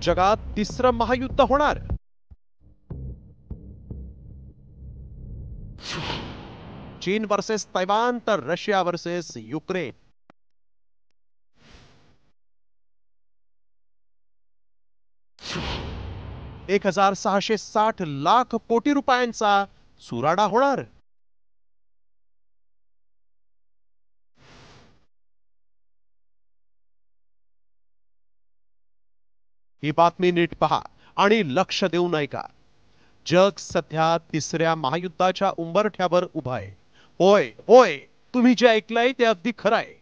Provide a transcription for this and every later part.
जगात तिसरं महायुद्ध होणार। चीन वर्सेस तैवान तर रशिया वर्सेस युक्रेन। $1,660 लाख कोटी रुपयांचा चुराडा होणार। ही बातमी नीट पहा आणि लक्ष देऊन ऐका। जग सध्या तिसऱ्या महायुद्धाच्या उंबरठ्यावर उभा आहे। होय होय, तुम्ही जे ऐकलंय ते अगदी खरं आहे।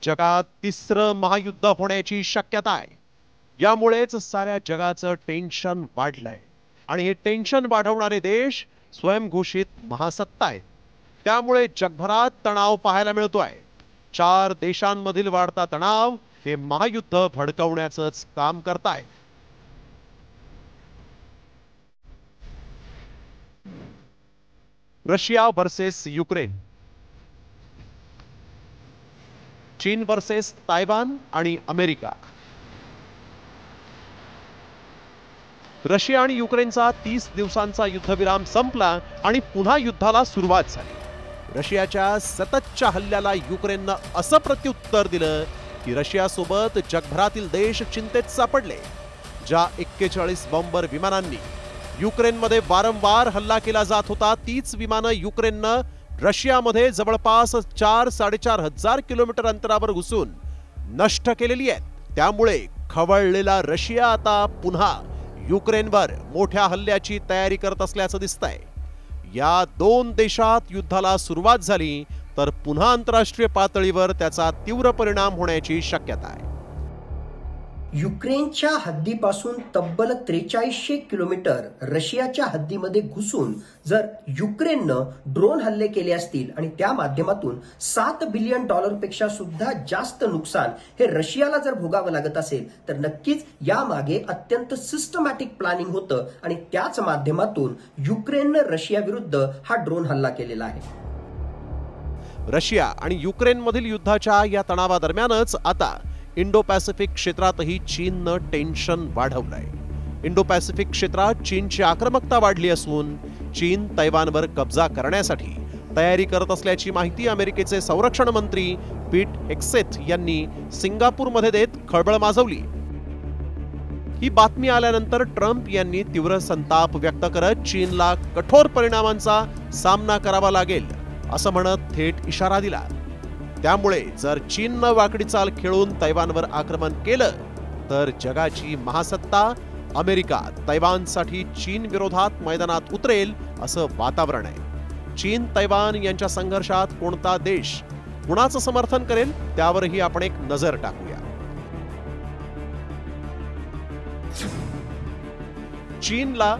जगात तिसरं महायुद्ध होण्याची शक्यता आहे। यामुळेच साऱ्या जगाचं टेन्शन वाढलंय आणि हे टेन्शन वाढवणारे देश स्वयंघोषित महासत्ता आहेत। त्यामुळे जगभरात तणाव पाहायला मिळतोय। 4 देशांमधील वाढता तणाव हे महायुद्ध भडकवण्याचंच काम करताय। रशिया वर्सेस युक्रेन, चीन वर्सेस तैवान आणि अमेरिका। रशिया आणि युक्रेनचा 30 दिवसांचा युद्धविराम संपला आणि पुन्हा युद्धाला सुरुवात झाली। रशियाच्या सततच्या हल्ल्याला युक्रेननं असं प्रत्युत्तर दिलं की रशियासोबत जगभरातील देश चिंतेत सापडले। ज्या 41 बॉम्बर विमानांनी युक्रेनमध्ये वारंवार हल्ला केला जात होता, तीच विमानं युक्रेननं रशियामध्ये जवळपास 4-4.5 हजार किलोमीटर अंतरावर घुसून नष्ट केलेली आहेत। त्यामुळे खवळलेला रशिया आता पुन्हा युक्रेनवर मोठ्या हल्ल्याची तयारी करत असल्याचं दिसतंय। या 2 देशात युद्धाला सुरुवात झाली तर पुन्हा आंतरराष्ट्रीय पातळीवर त्याचा तीव्र परिणाम होण्याची शक्यता आहे। युक्रेनच्या हद्दीपासून तब्बल 4300 किलोमीटर रशियाच्या हद्दीमध्ये घुसून जर युक्रेननं ड्रोन हल्ले केले असतील आणि त्या माध्यमातून $7 बिलियन पेक्षा सुद्धा जास्त नुकसान हे रशियाला जर भोगावं लागत असेल तर नक्कीच यामागे अत्यंत सिस्टमॅटिक प्लॅनिंग होतं आणि त्याच माध्यमातून युक्रेननं रशिया विरुद्ध हा ड्रोन हल्ला केलेला आहे। रशिया आणि युक्रेनमधील युद्धाच्या या तणावादरम्यानच आता इंडो पॅसिफिक क्षेत्रातही चीननं टेन्शन वाढवलंय। इंडो पॅसिफिक क्षेत्रात चीनची आक्रमकता वाढली असून चीन तैवानवर कब्जा करण्यासाठी तयारी करत असल्याची माहिती अमेरिकेचे संरक्षण मंत्री पीट हेक्सेथ यांनी सिंगापूरमध्ये देत खळबळ माजवली। ही बातमी आल्यानंतर ट्रम्प यांनी तीव्र संताप व्यक्त करत चीनला कठोर परिणामांचा सामना करावा लागेल असं म्हणत थेट इशारा दिला। त्यामुळे जर चीननं वाकडी चाल खेळून तैवानवर आक्रमण केलं तर जगाची महासत्ता अमेरिका तैवानसाठी चीन विरोधात मैदानात उतरेल असं वातावरण आहे। चीन तैवान यांच्या संघर्षात कोणता देश कुणाचं समर्थन करेल त्यावरही आपण एक नजर टाकूया। चीनला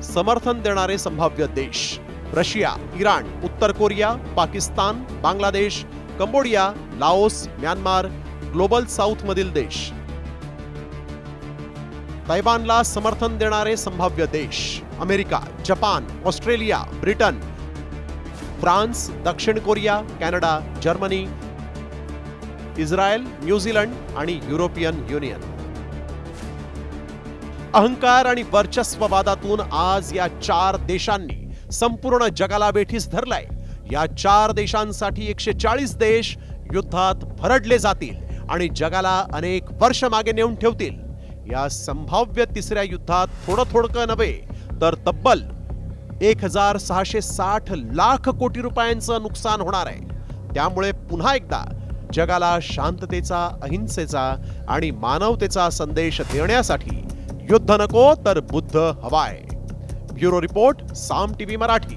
समर्थन देणारे संभाव्य देश रशिया, इराण, उत्तर Korea, Pakistan, Bangladesh, Cambodia, Laos, Myanmar, global south मधील देश। तैवानला समर्थन देणारे संभाव्य देश America, Japan, Australia, Britain, France, दक्षिण Korea, Canada, Germany, Israel, New Zealand आणि युरोपियन युनियन। अहंकार आणि वर्चस्ववादातून आज या 4 देशांनी संपूर्ण जगाला वेठीस धरलाय। या 4 देशांसाठी 140 देश युद्धात भरडले जातील आणि जगाला अनेक वर्ष मागे नेऊन ठेवतील। या संभाव्य तिसऱ्या युद्धात थोडं नव्हे तर तब्बल 1,660 लाख कोटी रुपयांचं नुकसान होणार आहे। त्यामुळे पुन्हा एकदा जगाला शांततेचा, अहिंसेचा आणि मानवतेचा संदेश देण्यासाठी युद्ध नको तर बुद्ध हवाय। ब्युरो रिपोर्ट, साम टीव्ही मराठी।